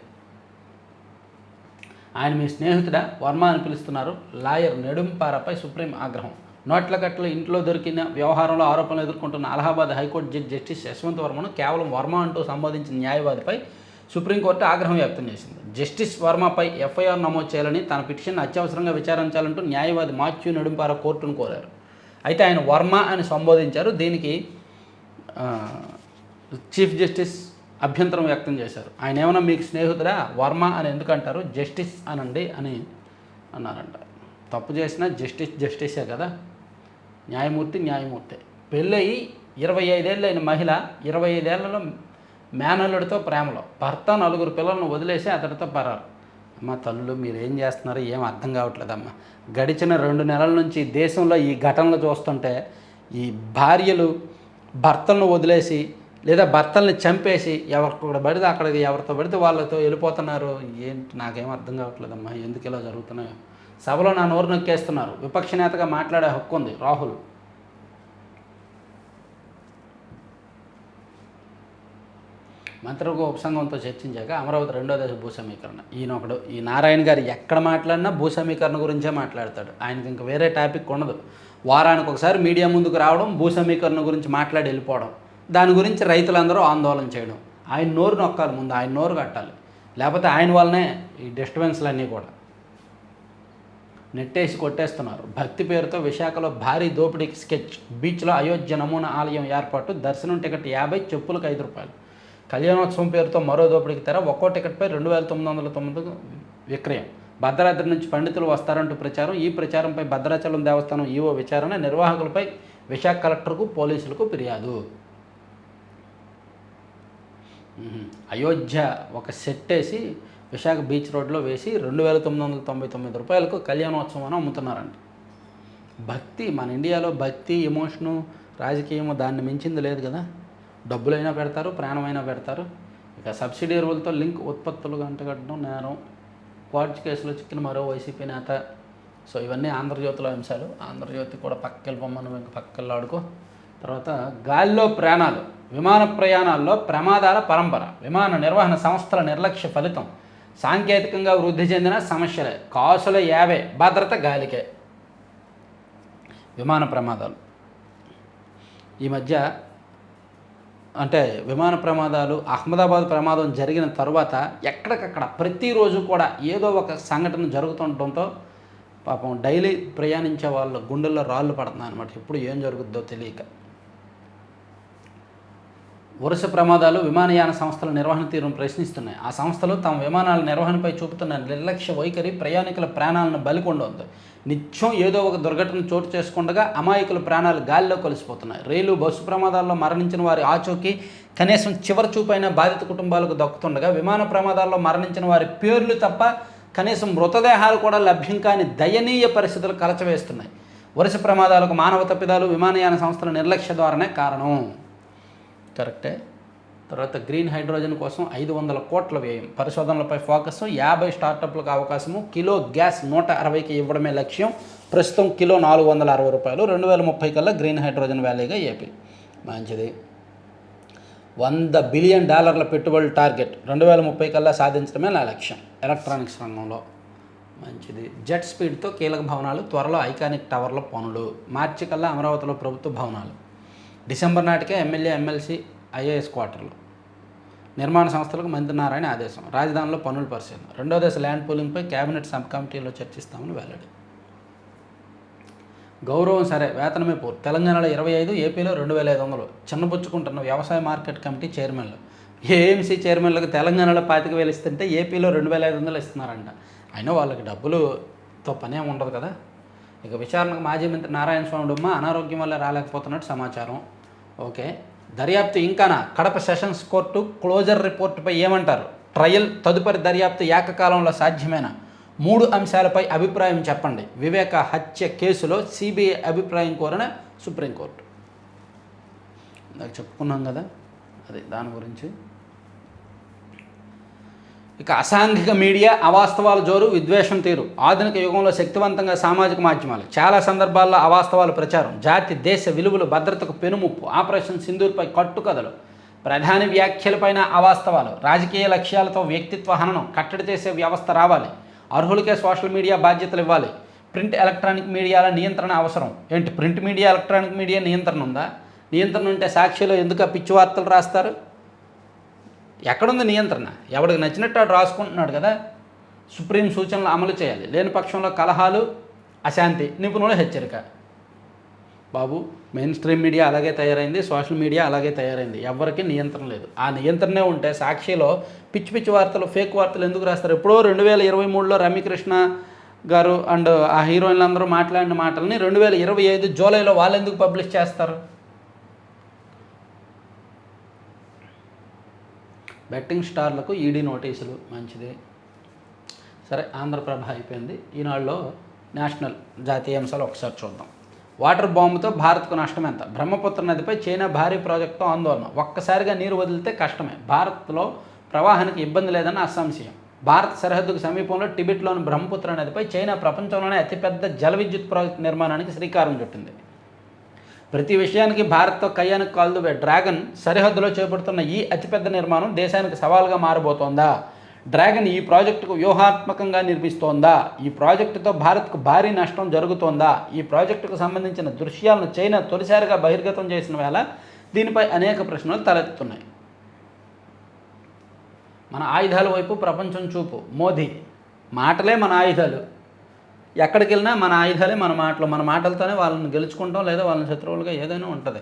ఆయన మీ స్నేహితుడా? వర్మ అని పిలుస్తున్నారు. లాయర్ నెడుంపారపై సుప్రీం ఆగ్రహం. నోట్ల కట్టలు ఇంట్లో దొరికిన వ్యవహారంలో ఆరోపణలు ఎదుర్కొంటున్న Allahabad high court judge justice Yashwant వర్మను కేవలం వర్మ అంటూ సంబోధించిన న్యాయవాదిపై సుప్రీంకోర్టు ఆగ్రహం వ్యక్తం చేసింది. జస్టిస్ వర్మపై ఎఫ్ఐఆర్ నమోదు చేయాలని, తన పిటిషన్ అత్యవసరంగా విచారించాలంటూ న్యాయవాది మాథ్యూ నెడుంపార కోర్టును కోరారు. అయితే ఆయన వర్మ అని సంబోధించారు. దీనికి చీఫ్ జస్టిస్ అభ్యంతరం వ్యక్తం చేశారు. ఆయన ఏమన్నా మీకు స్నేహితుడా? వర్మ అని ఎందుకంటారు? జస్టిస్ అనండి అని అన్నారంట. తప్పు చేసినా జస్టిసే కదా. న్యాయమూర్తి. పెళ్ళయి 25 ఏళ్ళైన మహిళ 25 ఏళ్లలో మేనల్లుడితో ప్రేమలో, భర్త 4 పిల్లలను వదిలేసి అతడితో పరారు. అమ్మ తల్లులు మీరేం చేస్తున్నారో ఏం అర్థం కావట్లేదమ్మా. గడిచిన 2 నెలల నుంచి దేశంలో ఈ ఘటనలు చూస్తుంటే ఈ భార్యలు భర్తలను వదిలేసి లేదా భర్తల్ని చంపేసి ఎవరితో పడితే వాళ్ళతో వెళ్ళిపోతున్నారు. ఏంటి నాకేం అర్థం కావట్లేదమ్మా, ఎందుకు ఇలా జరుగుతున్నాయో. సభలో నా నోరు నొక్కేస్తున్నారు. విపక్ష నేతగా మాట్లాడే హక్కు ఉంది. రాహుల్. మంత్రివర్గ ఉపసంఘంతో చర్చించాక అమరావతి 2వ దశ భూ సమీకరణ. ఈ నారాయణ గారు ఎక్కడ మాట్లాడినా భూ సమీకరణ గురించే మాట్లాడతాడు. ఆయనకి ఇంకా వేరే టాపిక్ ఉండదు. వారానికి ఒకసారి మీడియా ముందుకు రావడం, భూ సమీకరణ గురించి మాట్లాడి వెళ్ళిపోవడం, దాని గురించి రైతులందరూ ఆందోళన చేయడం. ఆయన నోరు నొక్కాలి, ముందు ఆయన నోరు కట్టాలి. లేకపోతే ఆయన వల్లనే ఈ డిస్టర్బెన్స్లన్నీ కూడా నెట్టేసి కొట్టేస్తున్నారు. భక్తి పేరుతో విశాఖలో భారీ దోపిడీకి స్కెచ్. బీచ్లో అయోధ్య నమూనా ఆలయం ఏర్పాటు. దర్శనం టికెట్ 50, చెప్పులకు 5 రూపాయలు. కళ్యాణోత్సవం పేరుతో మరో దోపిడీకి తెర. ఒక్కో టికెట్పై 2909 విక్రయం. భద్రాద్రి నుంచి పండితులు వస్తారంటూ ప్రచారం. ఈ ప్రచారంపై భద్రాచలం దేవస్థానం ఈవో విచారణ. నిర్వాహకులపై విశాఖ కలెక్టర్కు, పోలీసులకు ఫిర్యాదు. అయోధ్య ఒక సెట్ వేసి విశాఖ బీచ్ రోడ్లో వేసి 2999 రూపాయలకు కళ్యాణోత్సవం అని అమ్ముతున్నారంట. భక్తి, మన ఇండియాలో భక్తి, ఎమోషను, రాజకీయము దాన్ని మించింది లేదు కదా. డబ్బులైనా పెడతారు, ప్రాణమైనా పెడతారు. ఇక సబ్సిడీ ఎరువులతో లింక్ ఉత్పత్తులు గంటగట్టడం నేరం, క్వాడ్జ్ కేసులో చిక్కిన మరో వైసీపీ నేత. సో ఇవన్నీ ఆంధ్రజ్యోతిలో అంశాలు. ఆంధ్రజ్యోతి కూడా పక్కకెళ్ళిపోమని ఇంకా పక్కకెళ్ళాడుకో. తర్వాత గాలిలో ప్రాణాలు, విమాన ప్రయాణాల్లో ప్రమాదాల పరంపర, విమాన నిర్వహణ సంస్థల నిర్లక్ష్య ఫలితం, సాంకేతికంగా వృద్ధి చెందిన సమస్యలే, కాసుల 50 భద్రత గాలికే. విమాన ప్రమాదాలు ఈ మధ్య అంటే విమాన ప్రమాదాలు, అహ్మదాబాద్ ప్రమాదం జరిగిన తర్వాత ఎక్కడికక్కడ ప్రతిరోజు కూడా ఏదో ఒక సంఘటన జరుగుతుండటంతో పాపం డైలీ ప్రయాణించే వాళ్ళ గుండెల్లో రాళ్ళు పడుతున్నాయి అన్నమాట. ఎప్పుడు ఏం జరుగుద్దో తెలియక. వరుస ప్రమాదాలు విమానయాన సంస్థల నిర్వహణ తీరును ప్రశ్నిస్తున్నాయి. ఆ సంస్థలు తమ విమానాల నిర్వహణపై చూపుతున్న నిర్లక్ష్య వైఖరి ప్రయాణికుల ప్రాణాలను బలికొండవుతుంది. నిత్యం ఏదో ఒక దుర్ఘటన చోటు చేసుకుండగా అమాయకుల ప్రాణాలు గాలిలో కలిసిపోతున్నాయి. రైలు, బస్సు ప్రమాదాల్లో మరణించిన వారి ఆచూకీ కనీసం చివరి చూపైన బాధిత కుటుంబాలకు దక్కుతుండగా, విమాన ప్రమాదాల్లో మరణించిన వారి పేర్లు తప్ప కనీసం మృతదేహాలు కూడా లభ్యం కాని దయనీయ పరిస్థితులు కలచవేస్తున్నాయి. వరుస ప్రమాదాలకు మానవ తప్పిదాలు, విమానయాన సంస్థల నిర్లక్ష్య ద్వారానే కారణం. కరెక్టే. తర్వాత గ్రీన్ హైడ్రోజన్ కోసం 500 కోట్ల వ్యయం, పరిశోధనలపై ఫోకస్, 50 స్టార్టప్లకు అవకాశము, కిలో గ్యాస్ 160కి ఇవ్వడమే లక్ష్యం, ప్రస్తుతం కిలో 460 రూపాయలు, 2030 కల్లా గ్రీన్ హైడ్రోజన్ వ్యాలీగా ఏపీ. మంచిది. $100 బిలియన్ పెట్టుబడుల టార్గెట్ 2030 కల్లా సాధించడమే నా లక్ష్యం ఎలక్ట్రానిక్స్ రంగంలో. మంచిది. జెట్ స్పీడ్తో కీలక భవనాలు, త్వరలో ఐకానిక్ టవర్ల పనులు, మార్చి కల్లా అమరావతిలో ప్రభుత్వ భవనాలు, డిసెంబర్ నాటికే ఎమ్మెల్యే, ఎమ్మెల్సీ, ఐఏఎస్ క్వార్టర్లు, నిర్మాణ సంస్థలకు మంత్రి నారాయణ ఆదేశం, రాజధానిలో పనుల పరిశీలన, 2వ దశ ల్యాండ్ పూలింగ్పై కేబినెట్ సబ్ కమిటీలో చర్చిస్తామని వెల్లడి. గౌరవం సరే, వేతనమే పూర్తి, తెలంగాణలో 25, ఏపీలో 2500. చిన్నబుచ్చుకుంటున్న వ్యవసాయ మార్కెట్ కమిటీ చైర్మన్లు, ఏఎంసీ చైర్మన్లకు తెలంగాణలో 25,000 ఇస్తుంటే ఏపీలో 2500 ఇస్తున్నారంట. అయినా వాళ్ళకి డబ్బులతో పనేం ఉండదు కదా. ఇక విచారణకు మాజీ మంత్రి నారాయణ స్వామి డుమ్మ అనారోగ్యం వల్ల రాలేకపోతున్నట్టు సమాచారం. ఓకే. దర్యాప్తు ఇంకానా? కడప సెషన్స్ కోర్టు క్లోజర్ రిపోర్టుపై ఏమంటారు? ట్రయల్ తదుపరి దర్యాప్తు ఏకకాలంలో సాధ్యమేనా? 3 అంశాలపై అభిప్రాయం చెప్పండి. వివేక హత్య కేసులో సిబిఐ అభిప్రాయం కోరిన సుప్రీంకోర్టు. నాకు చెప్పుకున్నాం కదా, అది దాని గురించి. ఇక అసాంఘిక మీడియా, అవాస్తవాల జోరు, విద్వేషం తీరు, ఆధునిక యుగంలో శక్తివంతంగా సామాజిక మాధ్యమాలు, చాలా సందర్భాల్లో అవాస్తవాలు ప్రచారం, జాతి, దేశ విలువలు, భద్రతకు పెనుముప్పు, ఆపరేషన్ సింధూర్పై కట్టుకథలు, ప్రధాని వ్యాఖ్యలపైన అవాస్తవాలు, రాజకీయ లక్ష్యాలతో వ్యక్తిత్వ హననం, కట్టడి చేసే వ్యవస్థ రావాలి, అర్హులకే సోషల్ మీడియా బాధ్యతలు ఇవ్వాలి, ప్రింట్ ఎలక్ట్రానిక్ మీడియాల నియంత్రణ అవసరం. ఏంటి ప్రింట్ మీడియా, ఎలక్ట్రానిక్ మీడియా నియంత్రణ ఉందా? నియంత్రణ ఉంటే సాక్షిలో ఎందుకు పిచ్చి వార్తలు రాస్తారు? ఎక్కడుంది నియంత్రణ? ఎవడికి నచ్చినట్టు వాడు రాసుకుంటున్నాడు కదా. సుప్రీం సూచనలు అమలు చేయాలి, లేని పక్షంలో కలహాలు, అశాంతి, నిపుణుల హెచ్చరిక. బాబు, మెయిన్ స్ట్రీమ్ మీడియా అలాగే తయారైంది, సోషల్ మీడియా అలాగే తయారైంది, ఎవరికి నియంత్రణ లేదు. ఆ నియంత్రణే ఉంటే సాక్షిలో పిచ్చి పిచ్చి వార్తలు, ఫేక్ వార్తలు ఎందుకు రాస్తారు? ఎప్పుడో 2023లో రమ్యకృష్ణ గారు అండ్ ఆ హీరోయిన్లు అందరూ మాట్లాడిన మాటలని 2025 జూలైలో వాళ్ళు ఎందుకు పబ్లిష్ చేస్తారు? బెట్టింగ్ స్టార్లకు ఈడీ నోటీసులు. మంచిది. సరే, ఆంధ్రప్రభ అయిపోయింది. ఈనాడులో నేషనల్ జాతీయ అంశాలు ఒకసారి చూద్దాం. వాటర్ బాంబుతో భారత్కు నష్టం ఎంత? బ్రహ్మపుత్ర నదిపై చైనా భారీ ప్రాజెక్టుతో ఆందోళన, ఒక్కసారిగా నీరు వదిలితే కష్టమే, భారత్లో ప్రవాహానికి ఇబ్బంది లేదని అసంశయం. భారత్ సరిహద్దుకు సమీపంలో టిబెట్లోని బ్రహ్మపుత్ర నదిపై చైనా ప్రపంచంలోనే అతిపెద్ద జల విద్యుత్ ప్రాజెక్టు నిర్మాణానికి శ్రీకారం చుట్టింది. ప్రతి విషయానికి భారత్తో కయ్యానికి కాలుదువే డ్రాగన్ సరిహద్దులో చేపడుతున్న ఈ అతిపెద్ద నిర్మాణం దేశానికి సవాల్గా మారబోతోందా? డ్రాగన్ ఈ ప్రాజెక్టుకు వ్యూహాత్మకంగా నిర్మిస్తోందా? ఈ ప్రాజెక్టుతో భారత్కు భారీ నష్టం జరుగుతోందా? ఈ ప్రాజెక్టుకు సంబంధించిన దృశ్యాలను చైనా తొలిసారిగా బహిర్గతం చేసిన వేళ దీనిపై అనేక ప్రశ్నలు తలెత్తుతున్నాయి. మన ఆయుధాల వైపు ప్రపంచం చూపు, మోదీ మాటలే మన ఆయుధాలు, ఎక్కడికి వెళ్ళినా మన ఆయుధాలే మన మాటలు, మన మాటలతోనే వాళ్ళని గెలుచుకుంటాం, లేదా వాళ్ళని శత్రువులుగా ఏదైనా ఉంటుంది.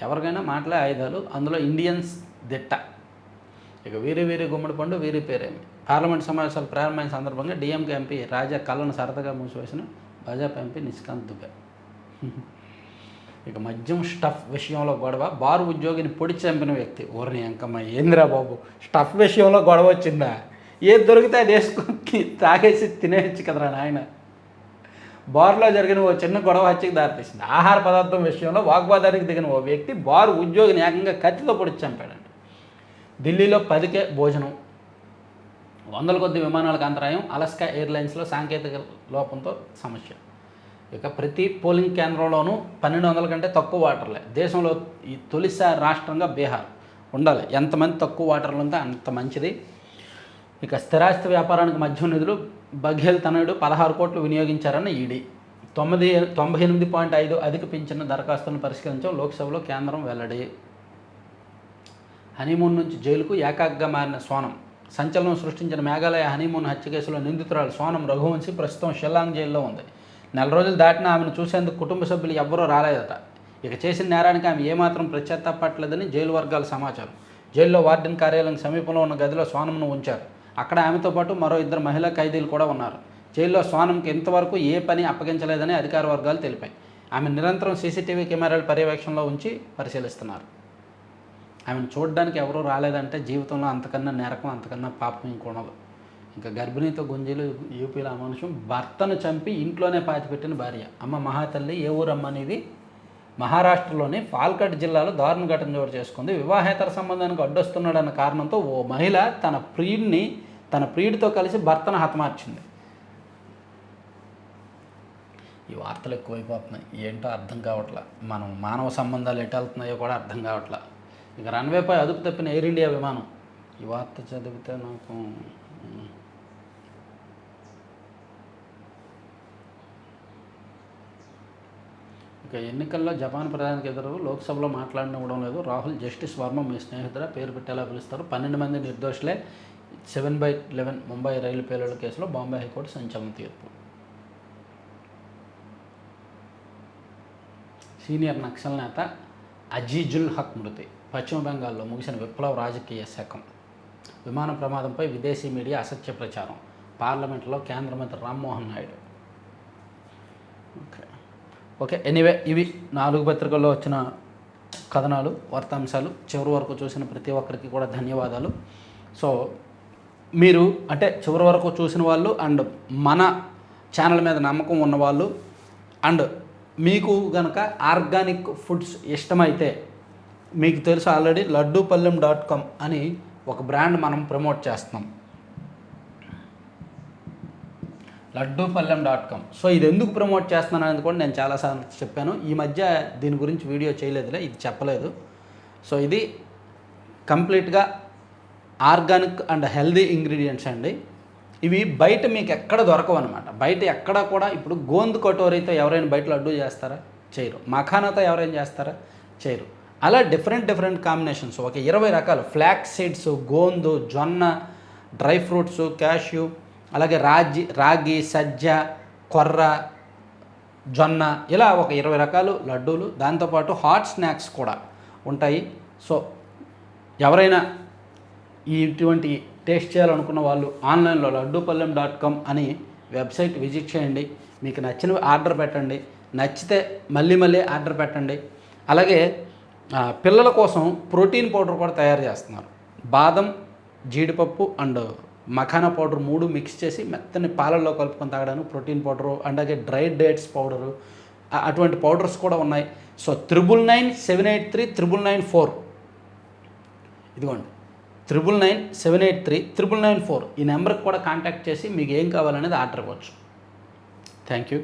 ఎవరికైనా మాటలే ఆయుధాలు, అందులో ఇండియన్స్ దిట్ట. ఇక వీరి గుమ్మడి పండు, వీరి పేరేమి. పార్లమెంట్ సమావేశాలు ప్రారంభమైన సందర్భంగా డిఎంకే ఎంపీ రాజా కళ్ళను సరదాగా మూసివేసిన భాజపా ఎంపీ నిష్కాంత్ దుబే. ఇక మద్యం స్టఫ్ విషయంలో గొడవ, బారు ఉద్యోగిని పొడి చంపిన వ్యక్తి. ఓర్ని అంకమ్మ, ఏందిరా బాబు, స్టఫ్ విషయంలో గొడవ వచ్చిందా? ఏది దొరికితే అది వేసుకొని తాగేసి తినేయచ్చు కదరా నాయన. బార్లో జరిగిన ఓ చిన్న గొడవ హత్యకు దారితీసింది. ఆహార పదార్థం విషయంలో వాగ్వాదానికి దిగిన ఓ వ్యక్తి బారు ఉద్యోగిని ఏకంగా కత్తితో పొడిచి చంపాడంట. ఢిల్లీలో 10కే భోజనం, వందల కొద్ది విమానాలకు అంతరాయం, అలాస్కా ఎయిర్లైన్స్లో సాంకేతిక లోపంతో సమస్య. ఇక ప్రతి పోలింగ్ కేంద్రంలోనూ 1200 కంటే తక్కువ వాటర్లే. దేశంలో ఈ తొలిసారి రాష్ట్రంగా బీహార్ ఉండాలి. ఎంతమంది తక్కువ వాటర్లు ఉంటే అంత మంచిది. ఇక స్థిరాస్తి వ్యాపారానికి మధ్య నిధులు బఘేల్ తనయుడు 16 కోట్లు వినియోగించారన్న ఈడీ. 98.5 అధిక పింఛను దరఖాస్తులను పరిష్కరించాం లోక్సభలో కేంద్రం వెల్లడి. హనీమూన్ నుంచి జైలుకు ఏకాగ్గా మారిన సోనం. సంచలనం సృష్టించిన మేఘాలయ హనీమూన్ హత్య కేసులో నిందితురాలు సోనం రఘువంశీ ప్రస్తుతం షిల్లాంగ్ జైల్లో ఉంది. 4 రోజులు దాటినా ఆమెను చూసేందుకు కుటుంబ సభ్యులు ఎవ్వరూ రాలేదట. ఇక చేసిన నేరానికి ఆమె ఏమాత్రం పశ్చాత్తాపడలేదని జైలు వర్గాల సమాచారం. జైల్లో వార్డెన్ కార్యాలయం సమీపంలో ఉన్న గదిలో సోనంను ఉంచారు. అక్కడ ఆమెతో పాటు మరో 2 మహిళా ఖైదీలు కూడా ఉన్నారు. జైల్లో సోనంకి ఇంతవరకు ఏ పని అప్పగించలేదని అధికార వర్గాలు తెలిపాయి. ఆమె నిరంతరం సీసీటీవీ కెమెరాల పర్యవేక్షణలో ఉంచి పరిశీలిస్తున్నారు. ఆమెను చూడడానికి ఎవరూ రాలేదంటే జీవితంలో అంతకన్నా నేరకం, అంతకన్నా పాపం ఇంకొనదు. ఇంకా గర్భిణీతో గుంజీలు యూపీలో అమానుషం. భర్తను చంపి ఇంట్లోనే పాతిపెట్టిన భార్య. అమ్మ మహాతల్లి ఏ ఊరమ్మ అనేది మహారాష్ట్రలోని పాల్కడ్ జిల్లాలో దారుణ ఘటన చోటు చేసుకుంది. వివాహేతర సంబంధానికి అడ్డొస్తున్నాడన్న కారణంతో ఓ మహిళ తన ప్రియుడితో కలిసి భర్తను హతమార్చింది. ఈ వార్తలు ఎక్కువైపోతున్నాయి, ఏంటో అర్థం కావట్లా. మనం మానవ సంబంధాలు ఎటు వెళ్తున్నాయో కూడా అర్థం కావట్లా. ఇక రన్వేపై అదుపు తప్పిన ఎయిర్ ఇండియా విమానం. ఈ వార్త చదివితే నాకు ఇక ఎన్నికల్లో జపాన్ ప్రధానికి ఎదురు లోక్సభలో మాట్లాడనివ్వడం లేదు. రాహుల్ జస్టిస్ వర్మ మీ స్నేహితుడ పేరు పెట్టేలా పిలుస్తారు. 12 మంది నిర్దోషులే. 7/11 ముంబై రైలు పేలుళ్ల కేసులో బాంబే హైకోర్టు సంచలన తీర్పు. సీనియర్ నక్సల్ నేత అజీజుల్ హక్ మృతి. పశ్చిమ బెంగాల్లో ముగిసిన విప్లవ రాజకీయ శకం. విమాన ప్రమాదంపై విదేశీ మీడియా అసత్య ప్రచారం. పార్లమెంట్లో కేంద్ర మంత్రి రామ్మోహన్ నాయుడు. ఓకే ఎనీవే, ఇవి 4 పత్రికల్లో వచ్చిన కథనాలు, వార్తాంశాలు. చివరి వరకు చూసిన ప్రతి ఒక్కరికి కూడా ధన్యవాదాలు. సో మీరు అంటే చివరి వరకు చూసిన వాళ్ళు అండ్ మన ఛానల్ మీద నమ్మకం ఉన్నవాళ్ళు అండ్ మీకు కనుక ఆర్గానిక్ ఫుడ్స్ ఇష్టమైతే, మీకు తెలుసు ఆల్రెడీ లడ్డూపల్లెం.com అని ఒక బ్రాండ్ మనం ప్రమోట్ చేస్తున్నాం. లడ్డూపల్లెం.com. సో ఇది ఎందుకు ప్రమోట్ చేస్తున్నాను అనేది కూడా నేను చాలాసార్లు చెప్పాను. ఈ మధ్య దీని గురించి వీడియో చేయలేదులే, ఇది చెప్పలేదు. సో ఇది కంప్లీట్గా ఆర్గానిక్ అండ్ హెల్దీ ఇంగ్రీడియంట్స్ అండి. ఇవి బయట మీకు ఎక్కడ దొరకవు అనమాట. బయట ఎక్కడ కూడా ఇప్పుడు గోందు కటోరీతో ఎవరైనా బయట లడ్డూ చేస్తారా? చేయరు. మఖానాతో ఎవరైనా చేస్తారా? చేయరు. అలా డిఫరెంట్ కాంబినేషన్స్ ఒక 20 రకాలు. ఫ్లాక్స్ సీడ్స్, గోందు, జొన్న, డ్రై ఫ్రూట్స్, క్యాష్యూ, అలాగే రాగి, సజ్జ, కొర్ర, జొన్న, ఇలా ఒక 20 రకాలు లడ్డూలు. దాంతోపాటు హాట్ స్నాక్స్ కూడా ఉంటాయి. సో ఎవరైనా ఇటువంటి టేస్ట్ చేయాలనుకున్న వాళ్ళు ఆన్లైన్లో లడ్డూపల్లెం.com అని వెబ్సైట్ విజిట్ చేయండి. మీకు నచ్చినవి ఆర్డర్ పెట్టండి. నచ్చితే మళ్ళీ ఆర్డర్ పెట్టండి. అలాగే పిల్లల కోసం ప్రోటీన్ పౌడర్ కూడా తయారు చేస్తున్నారు. బాదం, జీడిపప్పు అండ్ మఖానా పౌడర్ 3 మిక్స్ చేసి మెత్తని పాలల్లో కలుపుకొని తాగడానికి ప్రోటీన్ పౌడరు, అలాగే డ్రై డేట్స్ పౌడరు, అటువంటి పౌడర్స్ కూడా ఉన్నాయి. సో 9997839994 ఇదిగోండి, 9997839994 ఈ నెంబర్కి కూడా కాంటాక్ట్ చేసి మీకు ఏం కావాలనేది ఆర్డర్ ఇవ్వచ్చు. Thank you.